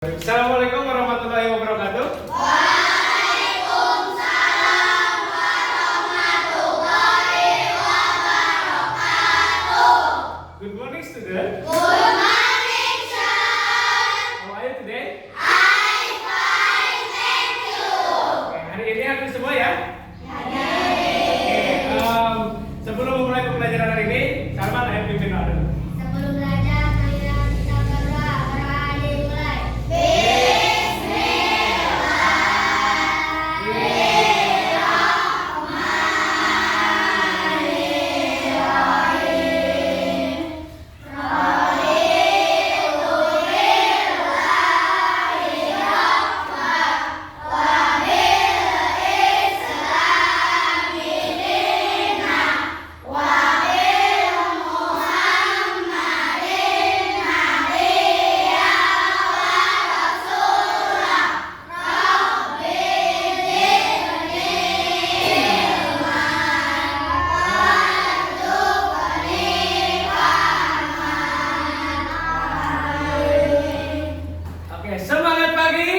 Assalamualaikum warahmatullahi wabarakatuh. Waalaikumsalam warahmatullahi wabarakatuh. Good morning, student. Good morning, sir. How are you today? I'm fine, thank you. Oke, hari ini hampir semua ya. Oke, sebelum memulai pembelajaran hari ini, Salman ayah pimpin doa dulu. Sebelum belajar, marilah kita berdoa. Berdoa dimulai. Oke, semangat pagi.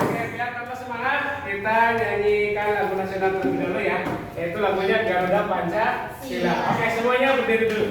Oke, biar tambah semangat, kita nyanyikan lagu nasional terlebih dahulu ya, yaitu lagunya Garuda Pancasila. Oke, semuanya berdiri dulu.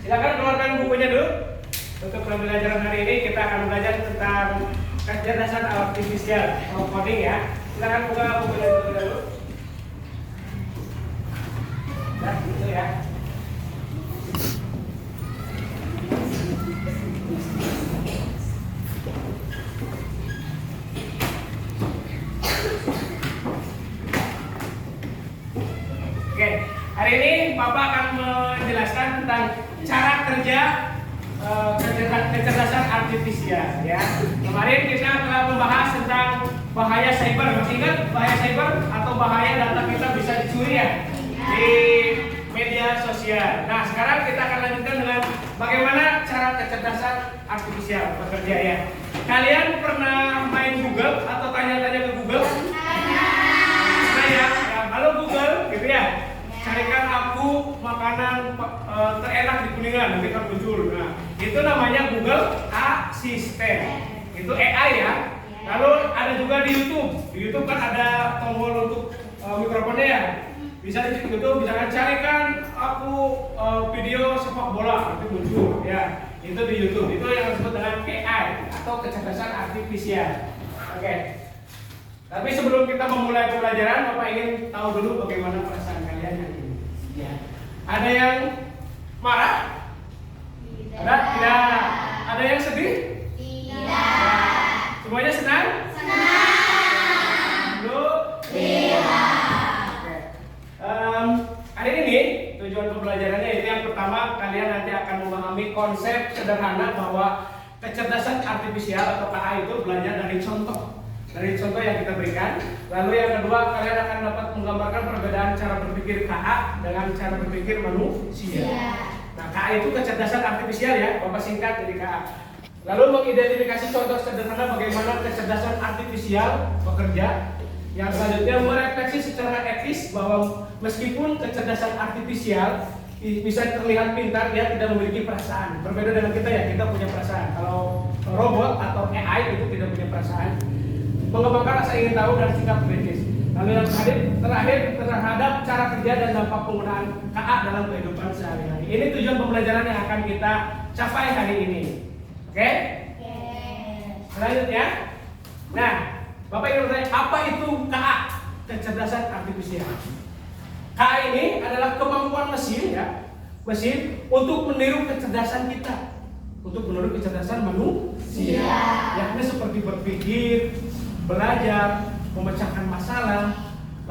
Silakan keluarkan bukunya dulu. Untuk pembelajaran hari ini kita akan belajar tentang kecerdasan artifisial atau coding ya. Silakan buka bukunya terlebih dahulu. Nah, gitu ya. Oke, hari ini Bapak akan menjelaskan tentang cara kerja kecerdasan artifisial ya. Kemarin kita telah membahas tentang bahaya cyber. Masih ingat bahaya cyber atau bahaya data kita bisa dicuri ya di media sosial. Nah, sekarang kita akan lanjutkan dengan bagaimana cara kecerdasan artifisial bekerja ya. Kalian pernah main Google atau tanya-tanya ke Google? Nah ya, halo Google gitu ya. Carikan aku makanan terenak di Kuningan, nanti akan muncul. Nah, itu namanya Google Assistant. Itu AI ya. Lalu ada juga di YouTube. Di YouTube kan ada tombol untuk mikrofonnya ya. Bisa di YouTube, misalkan carikan aku video sepak bola, nanti muncul ya. Itu di YouTube. Itu yang disebut dengan AI atau kecerdasan artifisial. Oke. Tapi sebelum kita memulai pembelajaran, Bapak ingin tahu dulu bagaimana perasaan kalian hari ini. Ya. Ada yang marah? Ada? Tidak. Ada yang sedih? Tidak. Semuanya senang? Senang. Dulu? Tidak. Oke. Hari ini tujuan pembelajarannya itu yang pertama, kalian nanti akan memahami konsep sederhana bahwa kecerdasan artifisial atau AI itu belajar dari contoh. dari contoh yang kita berikan. Lalu yang kedua, kalian akan dapat menggambarkan perbedaan cara berpikir KA dengan cara berpikir manusia. Nah, KA itu kecerdasan artifisial ya, Bapak singkat jadi KA. Lalu mengidentifikasi contoh sederhana bagaimana kecerdasan artifisial bekerja. Yang selanjutnya merefleksi secara etis bahwa meskipun kecerdasan artifisial bisa terlihat pintar, dia tidak memiliki perasaan. Berbeda dengan kita ya, kita punya perasaan. Kalau robot atau AI itu tidak punya perasaan. Mengembangkan rasa ingin tahu dan sikap kritis. Lalu yang terakhir terhadap cara kerja dan dampak penggunaan KA dalam kehidupan sehari-hari. Ini tujuan pembelajaran yang akan kita capai hari ini. Oke? Selanjutnya, nah, Bapak Ibu bertanya, apa itu KA? Kecerdasan artifisial. KA ini adalah kemampuan mesin ya, mesin untuk meniru kecerdasan kita, untuk meniru kecerdasan manusia. Yakni seperti berpikir, belajar, memecahkan masalah,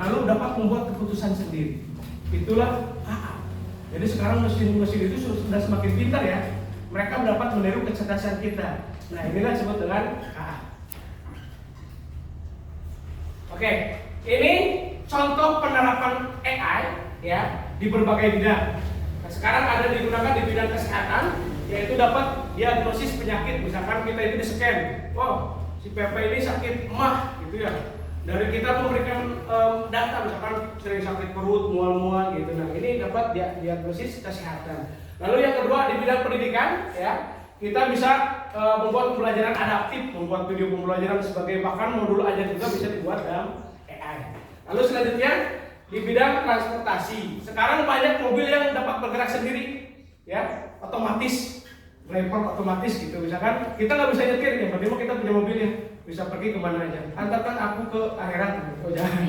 lalu dapat membuat keputusan sendiri. Itulah KA. Jadi sekarang mesin-mesin itu sudah semakin pintar ya. Mereka dapat meniru kecerdasan kita. Nah, inilah disebut dengan KA. Oke, ini contoh penerapan AI ya di berbagai bidang. Nah, sekarang ada digunakan di bidang kesehatan, yaitu dapat diagnosis penyakit. Misalkan kita itu di-scan, oh si PP ini sakit emah gitu ya. Dari kita memberikan data, misalkan sering sakit perut, mual-mual gitu. Nah, ini dapat diagnosis kesehatan. Lalu yang kedua di bidang pendidikan ya. Kita bisa membuat pembelajaran adaptif, membuat video pembelajaran sebagai bahkan modul aja juga bisa dibuat dalam AI. Lalu selanjutnya di bidang transportasi. Sekarang banyak mobil yang dapat bergerak sendiri, ya, otomatis, driver otomatis gitu. Misalkan kita nggak bisa nyetir ya, berarti kita punya mobil ya, bisa pergi kemana aja. Antarkan aku ke akhirat, oh jangan.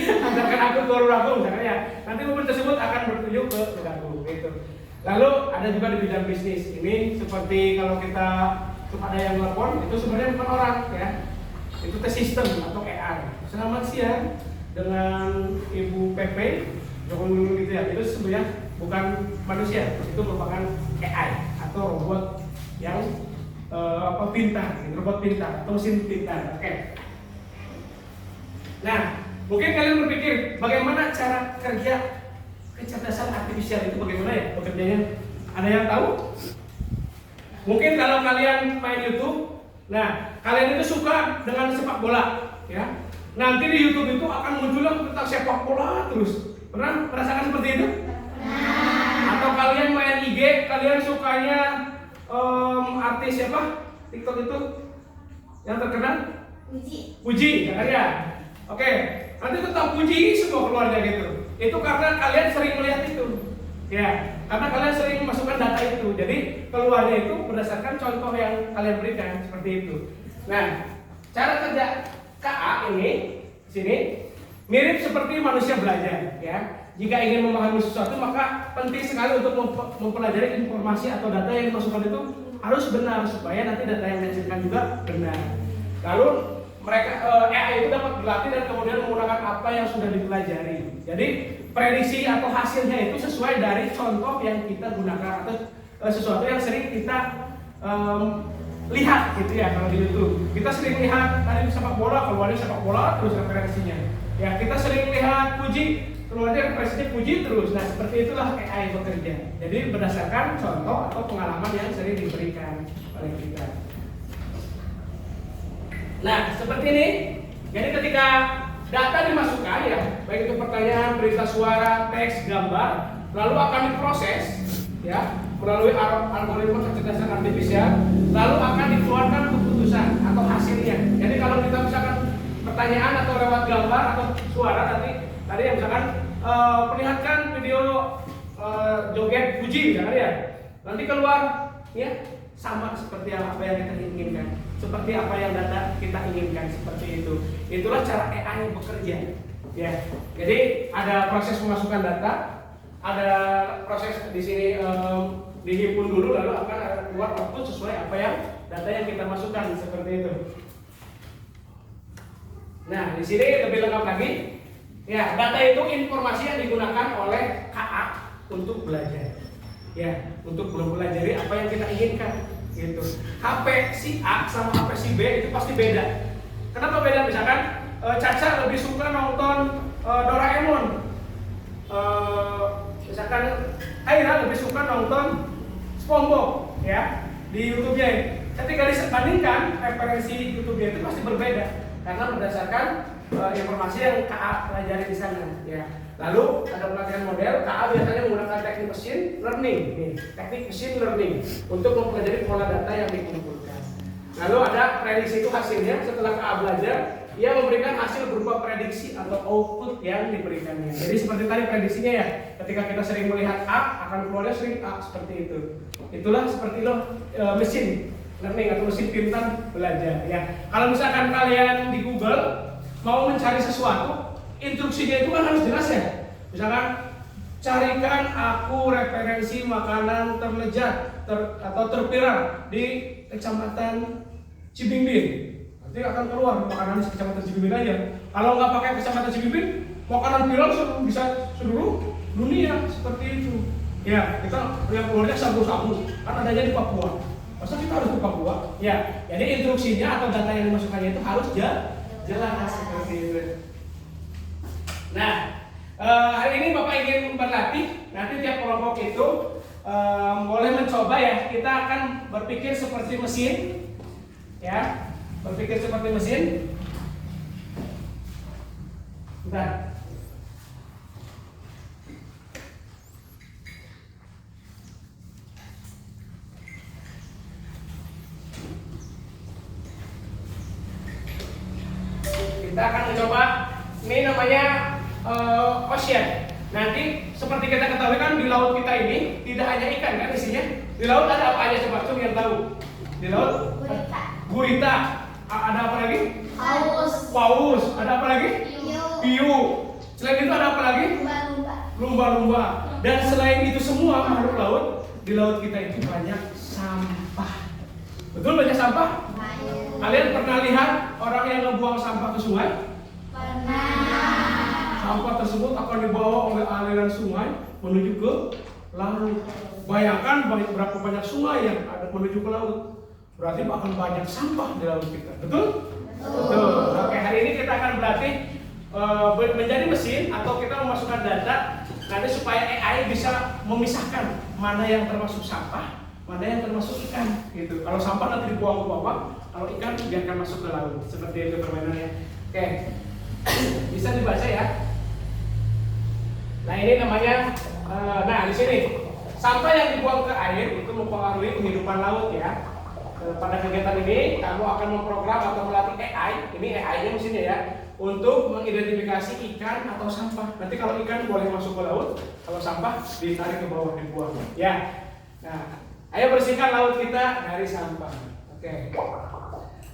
Antarkan aku ke Ragu, misalkan ya. Nanti mobil tersebut akan bertuju ke Ragu, gitu. Lalu ada juga di bidang bisnis. Ini seperti kalau kita kepada yang telepon itu sebenarnya bukan orang ya. Itu tes sistem atau AI. Selamat siang dengan Ibu PP. Jangan gitu ya. Itu sebenarnya bukan manusia. Itu merupakan AI atau robot yang pintar, robot pintar atau mesin pintar. Oke. Nah, mungkin kalian berpikir bagaimana cara kerja kecerdasan artifisial itu bagaimana ya bekerjanya? Ada yang tahu? Mungkin kalau kalian main YouTube, nah kalian itu suka dengan sepak bola, ya. Nanti di YouTube itu akan muncul tentang sepak bola terus. Pernah merasakan seperti itu? Atau kalian main IG, kalian sukanya artis siapa? TikTok itu yang terkenal? Puji, ya. Oke, nanti tentang Puji semua keluarga gitu. Itu karena kalian sering melihat itu, ya. Karena kalian sering memasukkan data itu, jadi keluarnya itu berdasarkan contoh yang kalian berikan seperti itu. Nah, cara kerja KA ini sini mirip seperti manusia belajar, ya. Jika ingin memahami sesuatu, maka penting sekali untuk mempelajari informasi atau data yang dimasukkan itu harus benar supaya nanti data yang dihasilkan juga benar. Lalu mereka AI itu dapat berlatih dan kemudian menggunakan apa yang sudah dipelajari. Jadi prediksi atau hasilnya itu sesuai dari contoh yang kita gunakan atau sesuatu yang sering kita lihat gitu ya. Kalau di YouTube kita sering lihat tadi sepak bola, keluarnya sepak bola terus referensinya. Ya, kita sering lihat Puji, keluarnya referensinya Puji terus. Nah, seperti itulah AI bekerja. Jadi berdasarkan contoh atau pengalaman yang sering diberikan oleh kita. Nah, seperti ini. Jadi ketika data dimasukkan ya, baik itu pertanyaan, berita suara, teks, gambar, lalu akan diproses ya melalui algoritma kecerdasan artifisial, lalu akan dikeluarkan keputusan atau hasilnya. Jadi kalau kita misalkan pertanyaan atau lewat gambar atau suara tadi yang misalkan perlihatkan video joget Puji misalkan ya, nanti keluar ya sama seperti apa yang kita inginkan, seperti apa yang data kita inginkan, seperti itu. Itulah cara AI bekerja. Ya, jadi ada proses memasukkan data, ada proses di sini dihimpun dulu, lalu akan keluar output sesuai apa yang data yang kita masukkan, seperti itu. Nah, di sini lebih lengkap lagi. Ya, data itu informasi yang digunakan oleh KA untuk belajar. Ya, untuk mempelajari apa yang kita inginkan gitu. HP si A sama HP si B itu pasti beda. Kenapa beda? Misalkan Caca lebih suka nonton Doraemon. Misalkan Aira lebih suka nonton SpongeBob ya di YouTube-nya. Ketika disebandingkan referensi YouTube-nya itu pasti berbeda karena berdasarkan informasi yang KA pelajari di sana ya. Lalu ada pelatihan model, KA biasanya menggunakan teknik machine learning, nih, teknik machine learning untuk mempelajari pola data yang dikumpulkan. Lalu ada prediksi, itu hasilnya setelah KA belajar, ia memberikan hasil berupa prediksi atau output yang diberikannya. Jadi seperti tadi prediksinya ya, ketika kita sering melihat A, akan keluarnya sering A seperti itu. Itulah seperti itu mesin learning atau mesin pintar belajar ya. Kalau misalkan kalian di Google mau mencari sesuatu, instruksinya itu kan harus jelas ya. Misalkan carikan aku referensi makanan terlezat atau terviral di Kecamatan Cibimbing. Nanti akan keluar makanan di Kecamatan Cibimbing aja. Kalau nggak pakai Kecamatan Cibimbing, makanan viral bisa seluruh dunia seperti itu. Ya, kita yang keluarnya sabu-sabu, kan adanya di Papua. Masa kita harus ke Papua? Ya, jadi instruksinya atau data yang dimasukkannya itu harus jelas seperti itu. Nah, hari ini Bapak ingin berlatih. Nanti tiap kelompok itu boleh mencoba ya. Kita akan berpikir seperti mesin, ya, berpikir seperti mesin. Bentar. Kita akan mencoba, ini namanya ocean. Nanti seperti kita ketahui kan di laut kita ini tidak hanya ikan kan isinya. Di laut ada apa aja coba yang tahu? Di laut gurita. Ada apa lagi? Paus. Ada apa lagi? Piu. Selain itu ada apa lagi? Lumba-lumba. Dan selain itu semua makhluk laut, di laut kita itu banyak sampah. Betul banyak sampah? Kalian pernah lihat orang yang ngebuang sampah ke sungai? Pernah. Sampah tersebut akan dibawa oleh aliran sungai menuju ke laut. Bayangkan berapa banyak sungai yang ada menuju ke laut. Berarti akan banyak sampah di laut kita. Betul? Betul. Oke, hari ini kita akan berlatih menjadi mesin atau kita memasukkan data nanti supaya AI bisa memisahkan mana yang termasuk sampah, mana yang termasuk ikan gitu. Kalau sampah nanti dibuang ke bawah, kalau ikan biarkan masuk ke laut. Seperti itu permainannya. Oke. Bisa dibaca ya. Nah, ini namanya di sini sampah yang dibuang ke air itu mempengaruhi kehidupan laut ya. Pada kegiatan ini kamu akan memprogram atau melatih AI, ini AI-nya mesinnya ya, untuk mengidentifikasi ikan atau sampah. Nanti kalau ikan boleh masuk ke laut, kalau sampah ditarik ke bawah dibuang. Ya. Nah, ayo bersihkan laut kita dari sampah. Oke.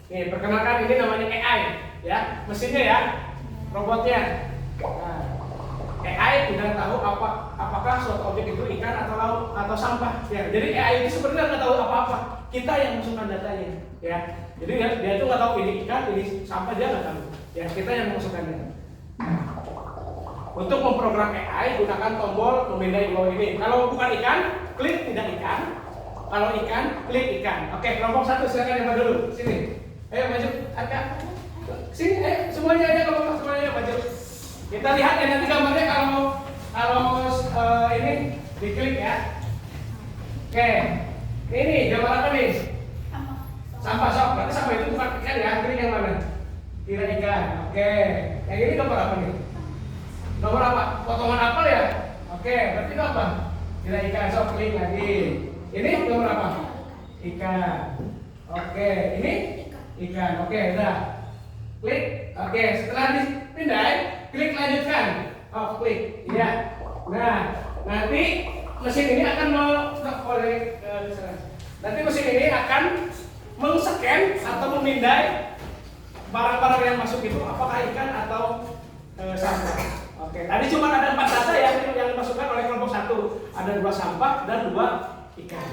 Nih, perkenalkan ini namanya AI ya, mesinnya ya, robotnya. Nah, AI tidak tahu apakah suatu objek itu ikan atau laut atau sampah. Ya, jadi AI itu sebenarnya nggak tahu apa-apa. Kita yang masukkan datanya. Ya, jadi dia itu nggak tahu ini ikan, ini sampah, dia nggak tahu. Ya, kita yang memasukkannya. Untuk memprogram AI gunakan tombol memindai di bawah ini. Kalau bukan ikan, klik tidak ikan. Kalau ikan, klik ikan. Oke, kelompok satu silakan yang dulu. Sini. Ayo maju, agak. Sini, semuanya aja kelompok semuanya maju. Kita lihat ya nanti gambarnya kalau ini diklik ya. Oke, ini gambar apa nih? Sampah sok. Berarti sampah itu bukan ikan ya. Klik yang mana? Tidak ikan. Oke, yang ini gambar apa nih? Gambar apa? Potongan apel ya? Oke, berarti itu apa? Tidak ikan. Sok klik lagi. Ini gambar apa? Ikan. Oke, ini ikan. Oke, udah. Klik. Oke, setelah dipindai, klik lanjutkan. Oh, klik. Iya. Nah, nanti mesin ini akan nanti mesin ini akan meng-scan atau memindai barang-barang yang masuk itu apakah ikan atau sampah. Oke, tadi cuma ada 4 data ya yang dimasukkan oleh kelompok 1. Ada 2 sampah dan 2 ikan.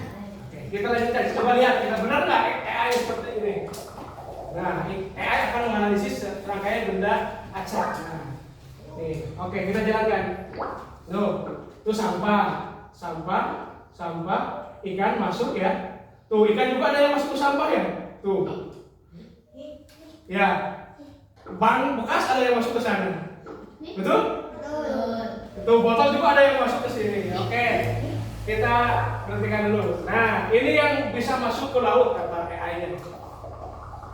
Oke, kita lanjutkan. Coba lihat, kita benar nggak AI seperti ini? Nah, AI akan menganalisis rangkaian benda acak. Nah, nih, oke, kita jalankan. Tuh, itu sampah, ikan masuk ya. Tuh, ikan juga ada yang masuk ke sampah ya. Tuh, ya, ban bekas ada yang masuk ke sana. Betul? Tuh, botol juga ada yang masuk ke sini. Oke. kita berhentikan dulu. Nah, ini yang bisa masuk ke laut kata AI-nya.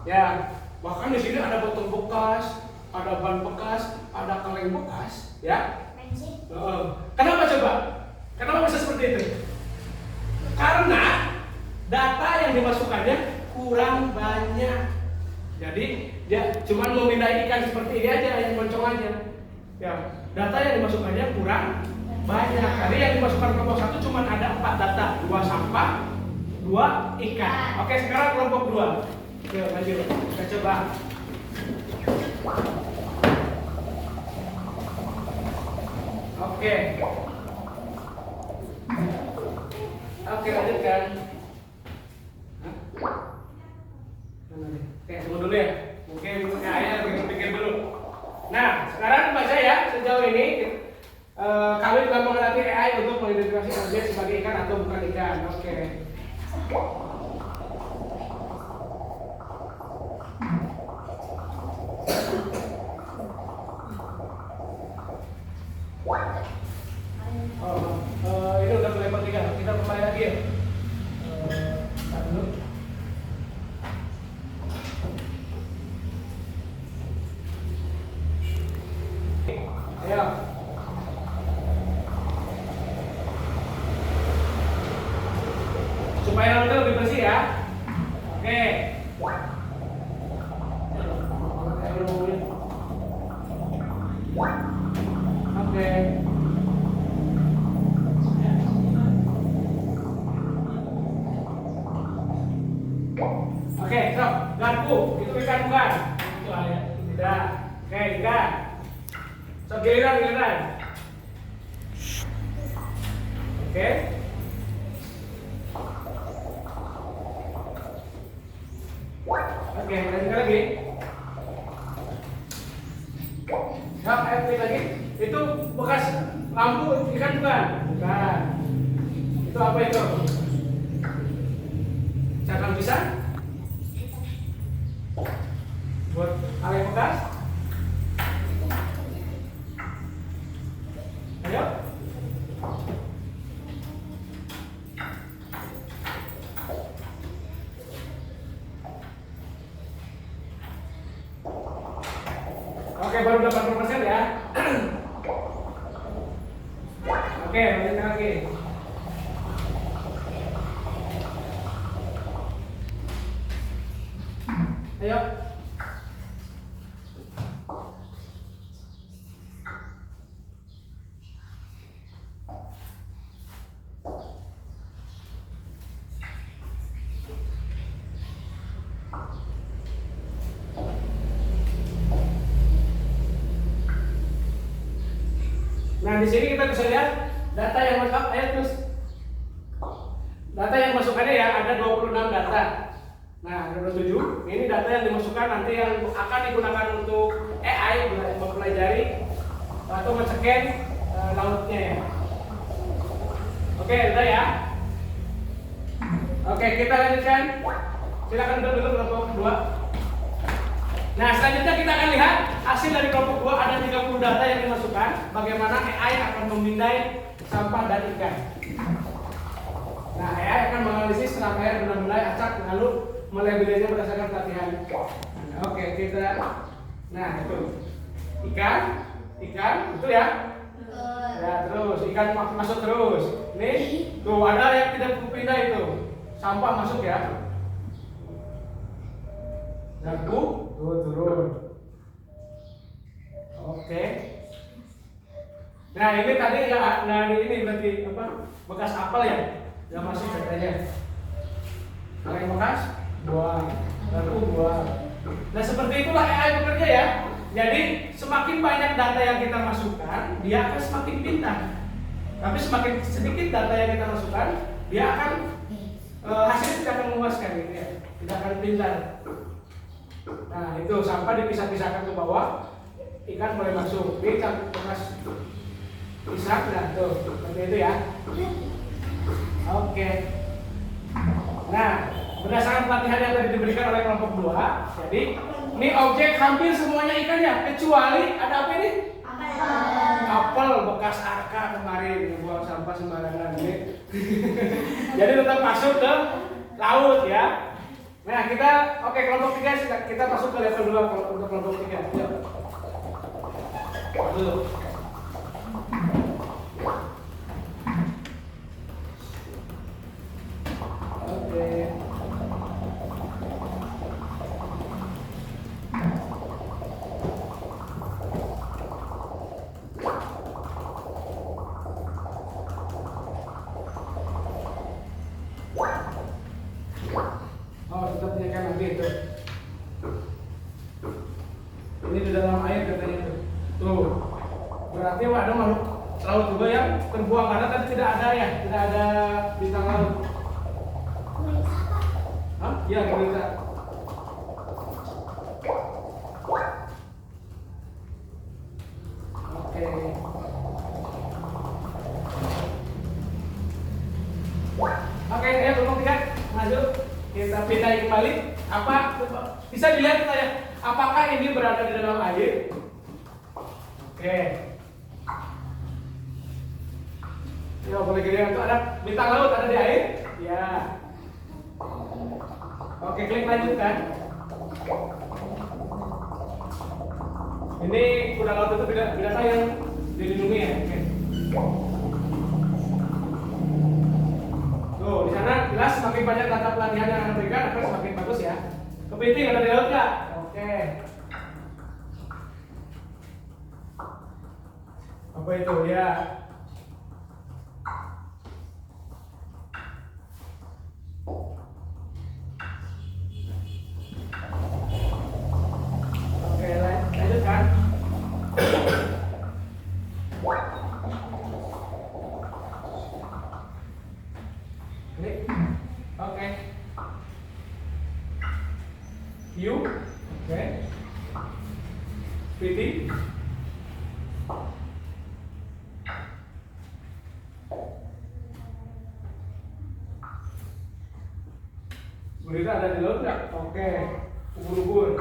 Ya, bahkan di sini ada botol bekas, ada ban bekas, ada kaleng bekas, ya. Kenapa coba? Kenapa bisa seperti itu? Karena data yang dimasukkannya kurang banyak. Jadi dia cuma memindah ikan seperti ini aja, yang moncong aja. Ya, data yang dimasukkannya kurang banyak. Tadi yang dimasukkan kelompok 1 cuma ada 4 data, 2 sampah, 2 ikan. Oke, sekarang kelompok 2. Oke, lanjut. Kita coba. Oke. Oke, lanjutkan. Oke, tunggu dulu ya. Mungkin ayah pikir dulu. Nah, sekarang baca ya. Sejauh ini kami juga mengenali AI untuk mengidentifikasi objek sebagai ikan atau bukan ikan. Oke. Ini udah level 3. Kita mulai lagi ya. Dulu. Ayo. Supaya lautnya lebih bersih ya. Oke. Oke. Oke, stop. Garpu, itu ikan bukan? Itu ayat. Tidak. Oke, ikan. So, giliran. Oke. Oke, lanjut lagi. Ya, klik lagi. Itu bekas lampu ikan bukan? Bukan. Itu apa itu? Cakram pisang? Buat kaleng bekas? Ayo. Oke, baru 80% ya. Oke, lanjut lagi. Ayo. Nah, di sini kita bisa lihat data yang masuk. Ayo terus. Data yang masukannya ya ada 26 data. Nah, ada 27. Ini data yang dimasukkan nanti yang akan digunakan untuk AI mempelajari atau men-scan lautnya ya. Oke, udah ya. Oke, kita lanjutkan. Silakan duduk kelompok 2. Nah, selanjutnya kita akan lihat hasil dari kelompok 2 ada 30 data yang dimasukkan. Bagaimana AI akan memindai sampah dan ikan. Nah, AI akan menganalisis serangkaian benda-benda acak lalu melabelnya berdasarkan pelatihan. Nah, oke, kita. Nah, itu ikan, itu ya. Ya, terus ikan masuk terus. Nih, tuh ada yang tidak pindah itu. Sampah masuk ya. Garpu, tuh turun. Oke. Nah, ini tadi ya, nah ini berarti apa? Bekas apel ya? Yang masuk katanya. Kaleng bekas, buang. Garpu buang. Nah, seperti itulah AI bekerja ya. Jadi semakin banyak data yang kita masukkan, dia akan semakin pintar. Tapi semakin sedikit data yang kita masukkan, dia akan hasilnya tidak akan memuaskan gitu ya. Tidak akan pintar. Nah, itu sampah dipisah-pisahkan ke bawah, ikan boleh masuk. Ini bekas pisang, nah tuh seperti itu ya. Oke. Nah, berdasarkan pelatihan yang tadi diberikan oleh kelompok 2, jadi ini objek hampir semuanya ikan ya, kecuali ada apa ini? apel bekas arka kemarin buang sampah sembarangan ya. Jadi tetap masuk ke laut ya. Nah kita oke kelompok 3 kita masuk ke level 2 kalau untuk kelompok 3. Yuk. Masuk. Oke. Oh, tetap nyekan lagi itu. Ini di dalam air katanya tuh. Tuh. Berarti ada makhluk laut juga yang terbuang karena tadi tidak ada ya, tidak ada bintang laut. Hah? Iya, gurita. Oke. Oke, ayo kelompok 3 maju. Kita pindah kembali. Apa bisa dilihat kita ya? Apakah ini berada di dalam air? Oke. Ya, boleh dilihat itu ada bintang laut ada di air? Ya. Oke, klik lanjutkan. Ini kuda laut itu binatang yang dilindungi ya. Oke. Tuh, di sana jelas semakin banyak data pelatihan yang Anda berikan akan semakin bagus ya. Kepiting ada di laut nggak? Oke. Apa itu ya? Oke, lanjutkan. Ini, oke. You, oke. Piting. Gurita ada di laut nggak? Oke. Ubur-ubur.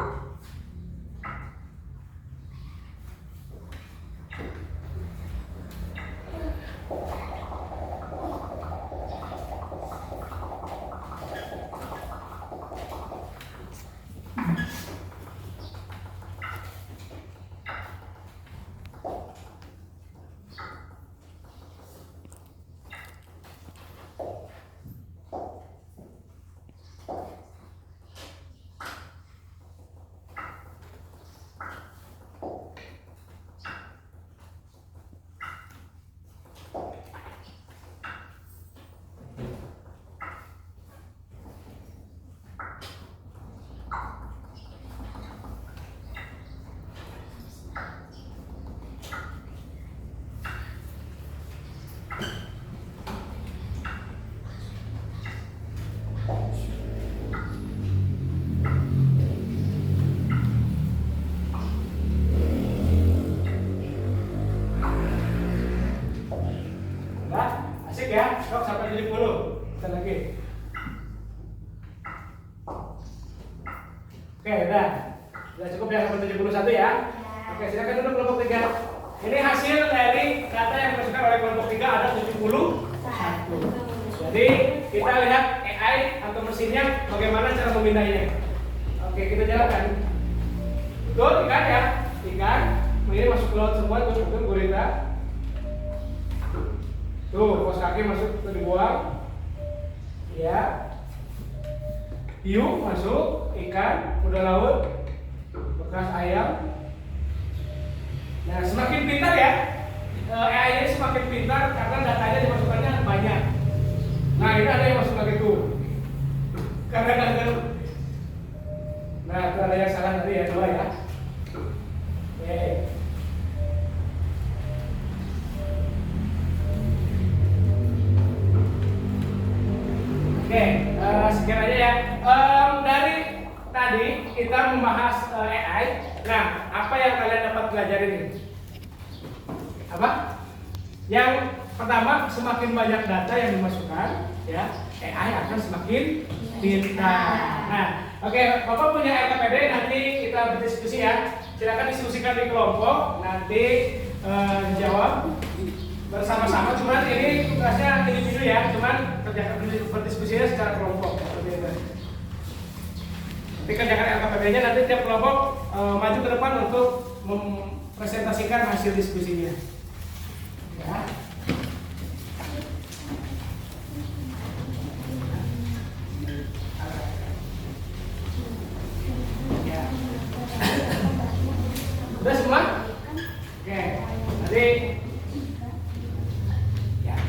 Asik ya, stop sampai 70. Kita lagi. Oke, udah. Udah cukup ya sampai 71 ya. Oke, silakan duduk kelompok 3. Ini hasil dari data yang dimasukkan oleh kelompok 3 ada 71. Jadi, kita lihat AI atau mesinnya bagaimana cara memindahnya. Oke, kita jalankan. Betul, ikan ya. Ikan. Ini masuk ke laut semua, betul gurita. Tuh, kos kaki masuk ke dibuang. Ya. Hiu masuk, ikan, kuda laut, bekas ayam. Nah, semakin pintar ya. AI ini semakin pintar karena datanya dimasukkannya banyak. Nah, ini ada yang masuk lagi tuh. Karena gagal. Nah, itu ada yang salah tadi ya, 2 ya. Oke. Oke, sekian aja ya. Dari tadi kita membahas AI. Nah, apa yang kalian dapat pelajari ini? Apa? Yang pertama, semakin banyak data yang dimasukkan, ya, AI akan semakin pintar. Nah, oke, Bapak punya LKPD, nanti kita berdiskusi ya. Silakan diskusikan di kelompok. Nanti dijawab bersama-sama, cuman ini tugasnya individu ya, cuman kerjakan berdiskusinya secara kelompok seperti itu. Nanti kerjakan LKPP-nya, nanti tiap kelompok maju ke depan untuk mempresentasikan hasil diskusinya. Ya. Ya. Udah semua? Oke, nanti ya.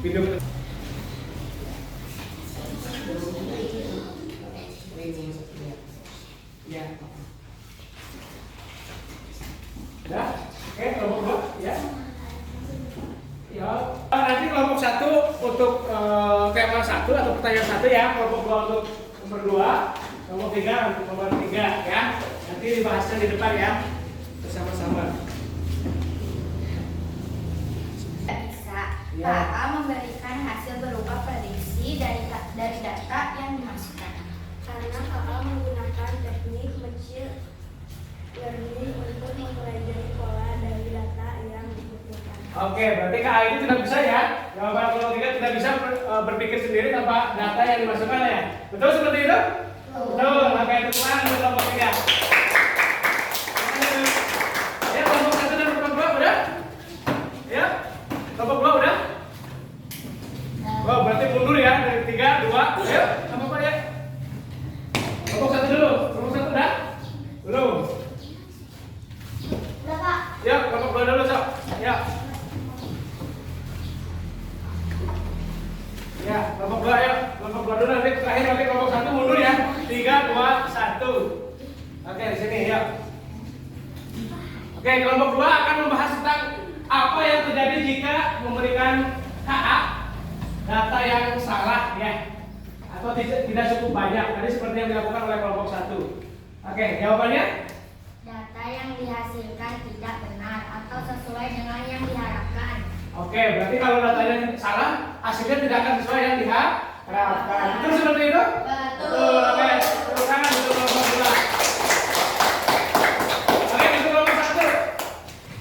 Video ya. Udah? Oke, kelompok 2 ya. Ya. Nanti kelompok 1 untuk tema 1 atau pertanyaan 1 ya, kelompok 2 untuk nomor 2, kelompok 3 untuk nomor 3 ya. Nanti dibahasnya di depan ya, bersama-sama. Bisa. Ya. KA memberikan hasil berupa prediksi dari data yang dimasukkan. Karena KA menggunakan teknik machine learning untuk mempelajari pola dari data yang dibutuhkan. Oke, berarti KA itu tidak bisa ya. Jawaban kelompok 3 tidak bisa berpikir sendiri tanpa data yang dimasukkan ya. Betul seperti itu? Betul. Oke, teman untuk kelompok 3. Ya, kelompok 1 dan kelompok 2 udah? Ya? Kelompok 2 udah? Oh, berarti mundur ya dari 3, 2. Ayo, kelompok 4 ya. Kelompok 1 dulu. Kelompok 1 udah? Belum. Udah, Pak. Yuk, kelompok 2 dulu, Sok. Ya. Ya, kelompok 2 ya. Kelompok 2 dulu, nanti terakhir nanti kelompok 1 mundur ya. 3, 2, 1. Oke, di sini ya. Oke, kelompok 2 akan membahas tentang apa yang terjadi jika memberikan KA data yang salah ya. Atau tidak cukup banyak. Tadi seperti yang dilakukan oleh kelompok 1. Oke, jawabannya? Data yang dihasilkan tidak benar atau sesuai dengan yang diharapkan. Oke, berarti kalau datanya salah, hasilnya tidak akan sesuai yang diharapkan. Betul seperti itu? Betul. Oke, tepuk tangan untuk kelompok 2. Oke, untuk kelompok 1.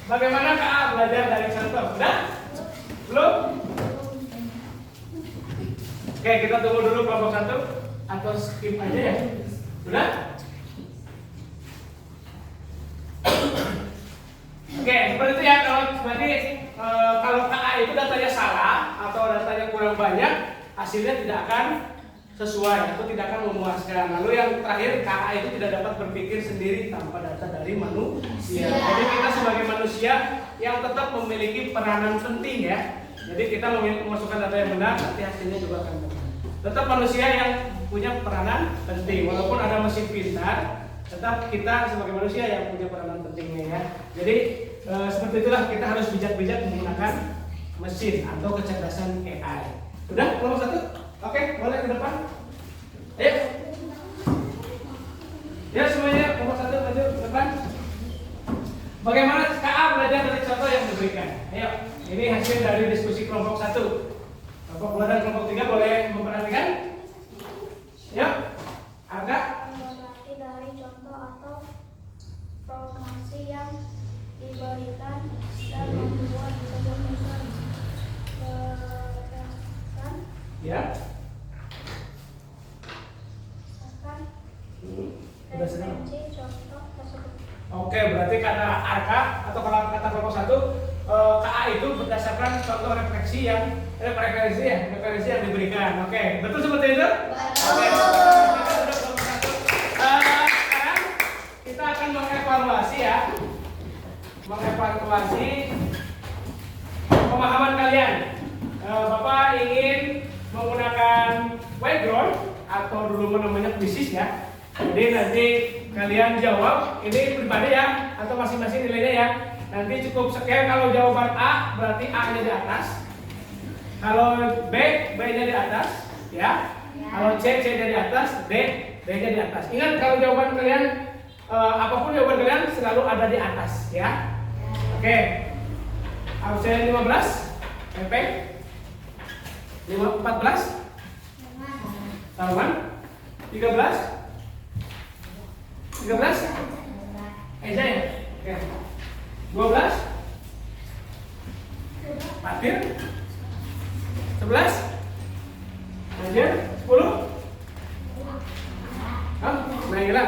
Bagaimana KA belajar dari contoh? Sudah? Belum? Oke, kita tunggu dulu kelompok 1 atau skip aja ya. Sudah? Oke, seperti itu ya. Kalau berarti kalau KA itu datanya salah atau datanya kurang banyak, hasilnya tidak akan sesuai atau tidak akan memuaskan. Lalu yang terakhir, KA itu tidak dapat berpikir sendiri tanpa data dari manusia. Jadi kita sebagai manusia yang tetap memiliki peranan penting ya. Jadi kita memasukkan data yang benar, nanti hasilnya juga akan benar. Tetap manusia yang punya peranan penting. Walaupun ada mesin pintar, tetap kita sebagai manusia yang punya peranan pentingnya ya. Jadi seperti itulah, kita harus bijak-bijak menggunakan mesin atau kecerdasan AI. Udah kelompok 1? Oke, boleh ke depan. Ayo. Ya semuanya kelompok 1 maju ke depan. Bagaimana KA belajar dari contoh yang diberikan? Ayo, ini hasil dari diskusi kelompok 1. Kelompok 2 dan kelompok 3 boleh memperhatikan. Yuk, agak Dari contoh atau informasi yang diberikan dan membuat keputusan berdasarkan ya. referensi contoh tersebut. Oke, berarti kata Arka atau kalau kata kelompok 1, KA itu berdasarkan contoh referensi yang diberikan. Oke, betul seperti itu? Oke. Sekarang kita akan mengevaluasi ya, pemahaman kalian. Bapak ingin menggunakan background atau dulu namanya kuisis ya. Jadi nanti kalian jawab ini pribadi ya, atau masing-masing nilainya ya. Nanti cukup sekian. Kalau jawaban A berarti A-nya di atas. Kalau B, B-nya di atas ya. Kalau C, C-nya di atas, D, D-nya di atas. Ingat kalau jawaban kalian apapun jawaban kalian selalu ada di atas ya. Oke. Absen 15, PP 14, taruhan 13, 13. Eza ya? Oke. 12? Fatir? 11? Nadia? 10? Hah? Naila?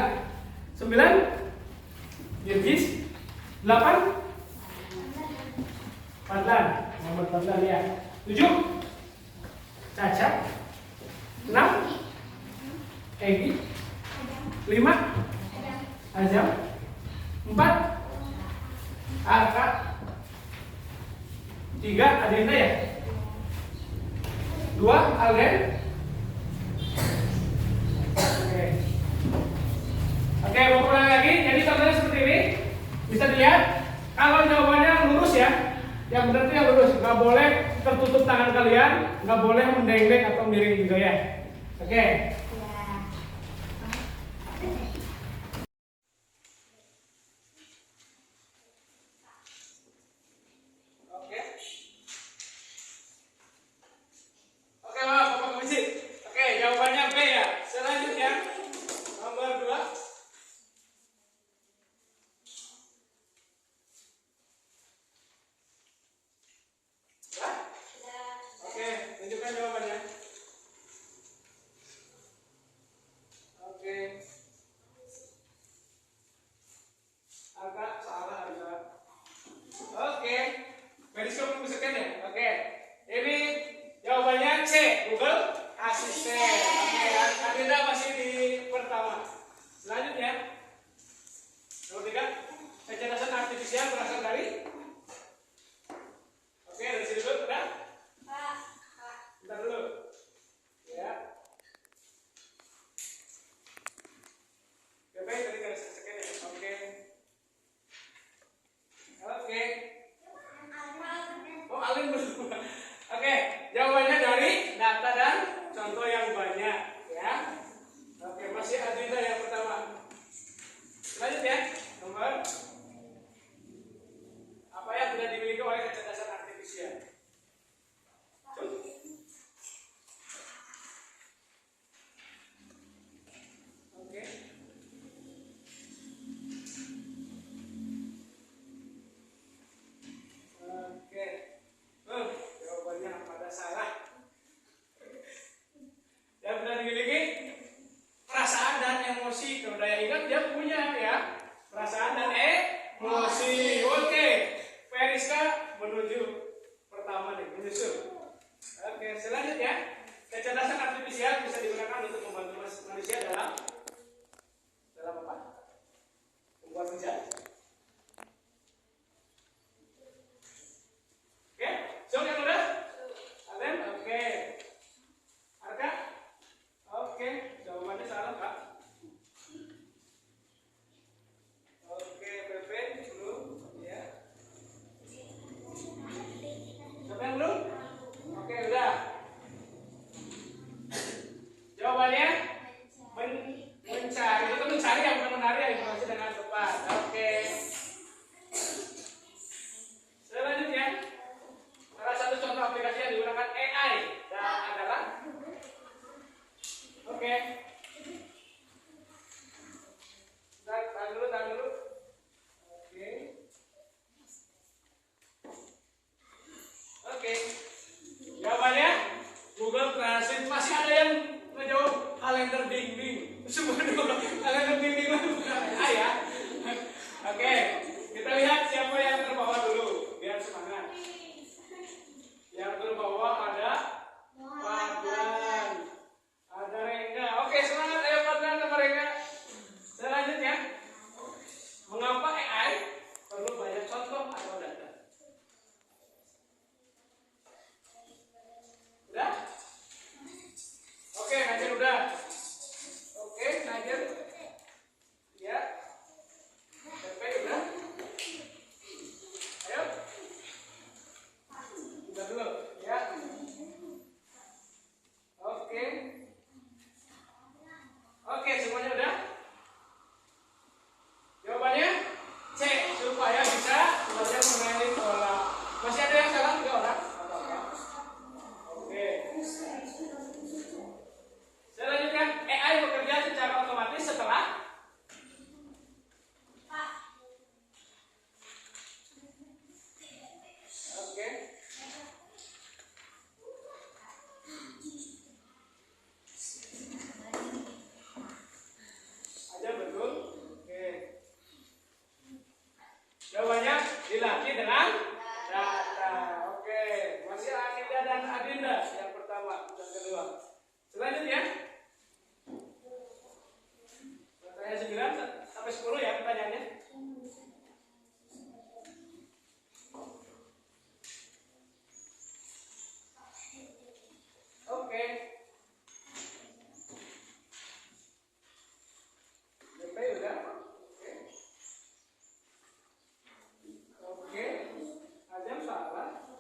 9? Yilgis? 8? Fadlan? Muhammad Fadlan ya. 7? Caca? 6? Egi? 5? Azam? 4? Arka? 3? Adinda ya? 2? Alden? Oke, mau ulang lagi. Jadi contohnya seperti ini. Bisa dilihat. Kalau jawabannya lurus ya, yang benar itu yang lurus. Nggak boleh tertutup tangan kalian, nggak boleh mendengdeng atau miring juga ya. Oke. Oke. Oke, Bapak Komisi. Oke, jawabannya B ya. Selanjutnya nomor 2. Oke, tunjukkan jawabannya. Oke. Agak salah agak. Oke. Periskop sekian ya. Oke. Ini jawabannya C. Google Assistant. Oke, Adinda masih di pertama. Selanjutnya nomor 3. Kecerdasan artifisial berasal dari. Oke, dari sini dulu, udah? Bentar dulu. Ya. Oke, baik, tadi garis sekian ya. Oke. Oke. Oh, Alin belum. Oke, jawabannya dari data dan contoh yang banyak, ya. Oke, masih Adinda yang pertama. Selanjutnya, nomor apa yang tidak dimiliki oleh kecerdasan artifisial? Oke. Oke. Jawabannya pada salah. Yang tidak dimiliki perasaan dan emosi. Kalau daya ingat dia punya ya. Perasaan dan emosi. Oke. Periska menuju pertama nih, menyusul. Oke, selanjutnya kecerdasan artifisial bisa digunakan untuk membantu manusia dalam apa? Membuat kerja. Oke, so yang udah? Kalian? Oke. Arka? Oke, jawabannya salah Kak. Oke, Pepe belum, ya. Siapa yang belum? Oke, udah. Jawabannya mencari. Itu mencari yang bukan menari ya, informasi dengan tepat. Oke. Selanjutnya, salah satu contoh aplikasi yang digunakan AI adalah. Oke. Tahan dulu. Oke. Oke. Jawabannya Google Translate. Masih ada yang menjawab kalender dinding. Sebenarnya kalender dinding ya. Oke. Kita lihat siapa yang terbawa dulu biar semangat. Yang terbawa ada Fadlan, ada Rengga. Oke, semangat ayo Fadlan sama Rengga. Selanjutnya, mengapa AI perlu banyak contoh atau data? Udah? Oke, Nadir udah. Oke, Nadir. Ya. Pepe udah. Ayo. Udah dulu, ya. Oke. Oke, semuanya udah? Jawabannya C, supaya bisa belajar mengenali pola. Masih ada yang salah 3 orang? Oke. Selanjutnya, AI bekerja secara otomatis setelah Oke. DP udah. Oke. Ajam salah.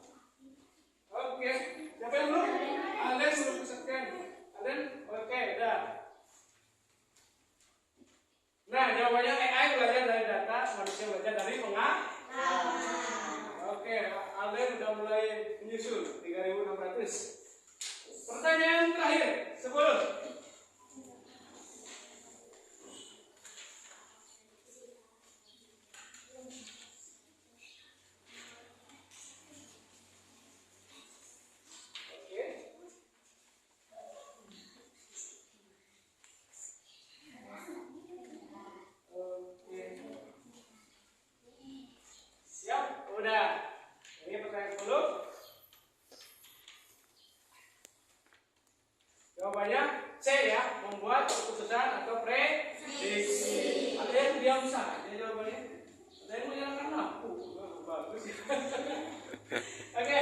Oke. Siapa yang belum? Alen belum kesekian. Alen, oke, udah. Nah, jawabannya AI belajar dari data, manusia belajar dari pengalaman. Oke, Alen udah mulai menyusul 3.600. Pertanyaan terakhir, 10. Siap? Udah. Ini pertanyaan 10. Jawabannya C ya, membuat keputusan atau prediksi. Ada yang diam saja jawabannya. Ada yang menyalakan lampu. Bagus ya. Oke.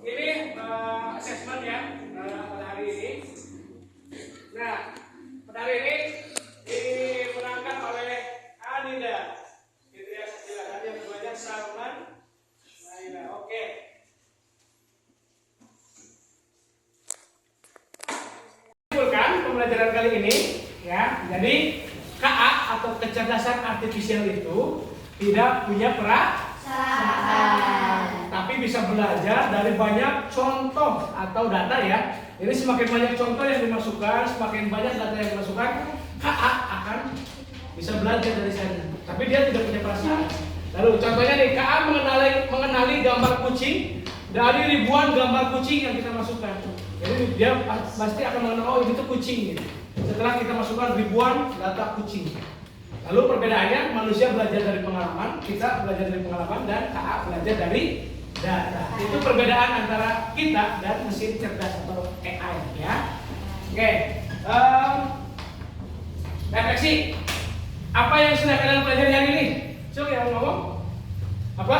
Ini assessment ya pada hari ini. Nah, pada hari ini dimenangkan oleh Anida. Gitu ya, silakan yang banyak Salman. Naila, oke. Simpulkan pembelajaran kali ini ya. Jadi KA atau kecerdasan artifisial itu tidak punya perasaan, tapi bisa belajar dari banyak contoh atau data ya. Ini semakin banyak contoh yang dimasukkan, semakin banyak data yang dimasukkan, KA akan bisa belajar dari sana. Tapi dia tidak punya perasaan. Lalu contohnya nih, KA mengenali gambar kucing dari ribuan gambar kucing yang kita masukkan. Jadi dia pasti akan mengenal, oh ini tuh kucing. Setelah kita masukkan ribuan data kucing. Lalu perbedaannya, manusia belajar dari pengalaman, kita belajar dari pengalaman, dan KA belajar dari data. Itu perbedaan antara kita dan mesin cerdas atau AI ya. Oke, refleksi. Apa yang sudah kalian pelajari hari ini? Coba yang ngomong. Apa?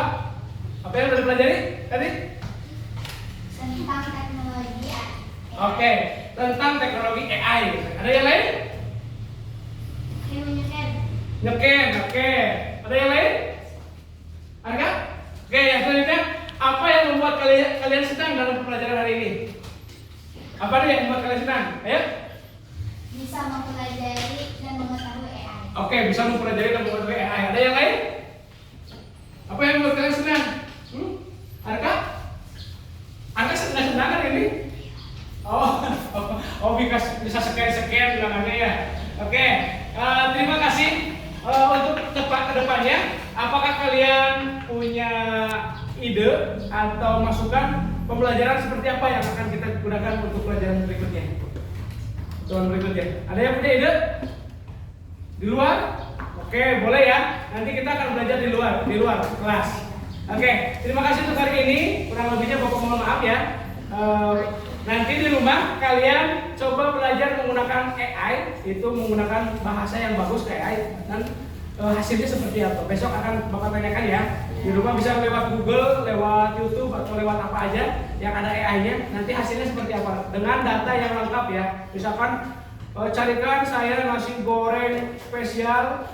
Apa yang sudah dipelajari tadi? Tentang teknologi AI. Oke, tentang teknologi AI. Ada yang lain? Nyeken, oke. Ada yang lain? Ada kan? Oke, yang selanjutnya, apa yang membuat kalian senang dalam pembelajaran hari ini? Apa nih yang membuat kalian senang? Ayo. Bisa mempelajari dan mengetahui AI. Oke, bisa mempelajari dan mengetahui AI. Ada yang lain? Apa yang membuat kalian senang? Adakah? Anda senang kan ini? Oh, bisa sekian bilangannya ya. Oke, terima kasih. Untuk kedepannya, apakah kalian punya ide atau masukan pembelajaran seperti apa yang akan kita gunakan untuk pelajaran berikutnya? Ada yang punya ide? Di luar? Oke, boleh ya. Nanti kita akan belajar di luar kelas. Oke, terima kasih untuk hari ini. Kurang lebihnya Bapak mohon maaf ya. Nanti di rumah kalian coba belajar menggunakan AI, itu menggunakan bahasa yang bagus kayak AI, dan hasilnya seperti apa. Besok akan Bapak tanyakan ya. Di rumah bisa lewat Google, lewat YouTube atau lewat apa aja yang ada AI-nya. Nanti hasilnya seperti apa dengan data yang lengkap ya. Misalkan carikan saya nasi goreng spesial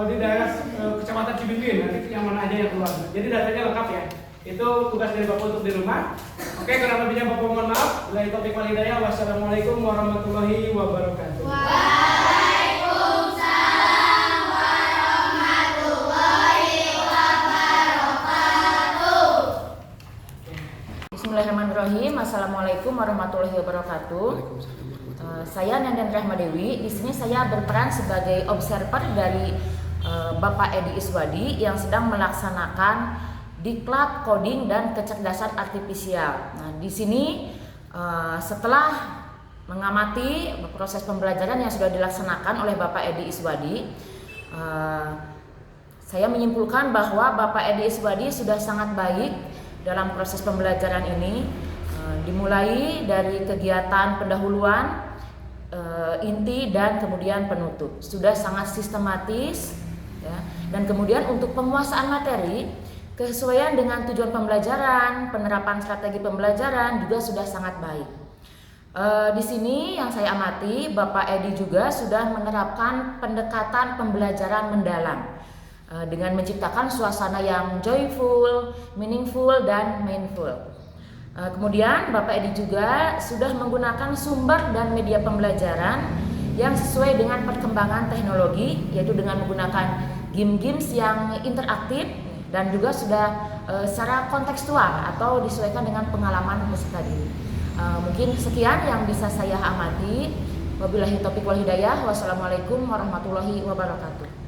di daerah Kecamatan Cibimbing, nanti yang mana aja yang keluar. Jadi datanya lengkap ya. Itu tugas dari Bapak untuk di rumah. Oke, kurang lebihnya Bapak mohon maaf. Wabillahi taufiq wal hidayah. Wassalamualaikum warahmatullahi wabarakatuh. Waalaikumsalam warahmatullahi wabarakatuh. Bismillahirrahmanirrahim. Assalamualaikum warahmatullahi wabarakatuh. Saya Nandan Rahmadewi. Di sini saya berperan sebagai observer dari Bapak Edi Iswadi yang sedang melaksanakan diklat coding dan kecerdasan artifisial. Nah, di sini setelah mengamati proses pembelajaran yang sudah dilaksanakan oleh Bapak Edi Iswadi, saya menyimpulkan bahwa Bapak Edi Iswadi sudah sangat baik dalam proses pembelajaran ini, dimulai dari kegiatan pendahuluan, inti dan kemudian penutup. Sudah sangat sistematis ya. Dan kemudian untuk penguasaan materi Kesesuaian dengan tujuan pembelajaran, penerapan strategi pembelajaran juga sudah sangat baik. Di sini yang saya amati, Bapak Edi juga sudah menerapkan pendekatan pembelajaran mendalam dengan menciptakan suasana yang joyful, meaningful, dan mindful. Kemudian Bapak Edi juga sudah menggunakan sumber dan media pembelajaran yang sesuai dengan perkembangan teknologi, yaitu dengan menggunakan game-games yang interaktif dan juga sudah secara kontekstual atau disesuaikan dengan pengalaman peserta didik. Mungkin sekian yang bisa saya amati. Wabillahi taufiq wal hidayah. Wassalamualaikum warahmatullahi wabarakatuh.